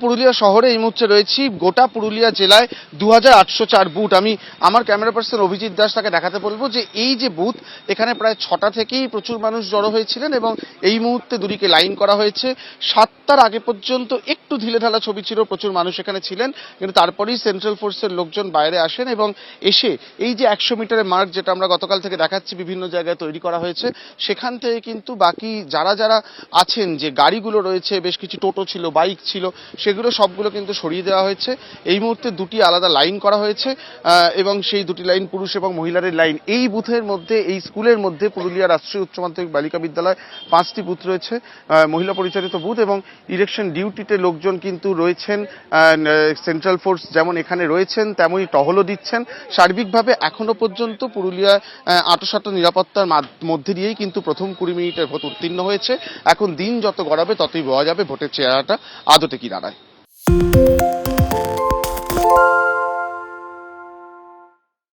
পুরুলিয়া শহরে এই মুহূর্তে রয়েছি। গোটা পুরুলিয়া জেলায় 2804 বুথ। আমি আমার ক্যামেরা পার্সন অভিজিৎ দাস তাকে দেখাতে বলবো যে এই যে বুথ, এখানে প্রায় 6টা থেকেই প্রচুর মানুষ জড়ো হয়েছিলেন এবং এই মুহূর্তে দুদিকে লাইন করা হয়েছে। 7টার আগে পর্যন্ত একটু ঢিলেঢালা ছবি ছিল, প্রচুর মানুষ এখানে ছিলেন, কিন্তু তারপরেই সেন্ট্রাল ফোর্সের লোকজন বাইরে আসেন এবং এসে এই যে 100 মিটারের মার্ক যেটা আমরা গতকাল থেকে দেখাচ্ছি বিভিন্ন জায়গায় তৈরি করা হয়েছে, সেখান থেকে কিন্তু বাকি যারা যারা আছেন, যে গাড়িগুলো রয়েছে, বেশ কিছু টোটো ছিল, বাইক ছিল, সেগুলো সবগুলো কিন্তু সরিয়ে দেওয়া হয়েছে। এই মুহূর্তে দুটি আলাদা লাইন করা হয়েছে এবং সেই দুটি লাইন পুরুষ এবং মহিলাদের লাইন। এই বুথের মধ্যে, এই স্কুলের মধ্যে পুরুলিয়া রাষ্ট্রীয় উচ্চ মাধ্যমিক বালিকা বিদ্যালয় 5টি বুথ রয়েছে, মহিলা পরিচালিত বুথ, এবং ইলেকশন ডিউটিতে লোকজন কিন্তু রয়েছেন। সেন্ট্রাল ফোর্স যেমন এখানে রয়েছেন তেমনই টহলও দিচ্ছেন। সার্বিকভাবে এখনো পর্যন্ত পুরুলিয়া আঁটোসাঁটো নিরাপত্তার মধ্যে দিয়েই কিন্তু প্রথম 20 মিনিটের ভোট উত্তীর্ণ হয়েছে। এখন দিন যত গড়াবে ততই বোঝা যাবে ভোটের চেহারাটা আদতে কি দাঁড়ায়।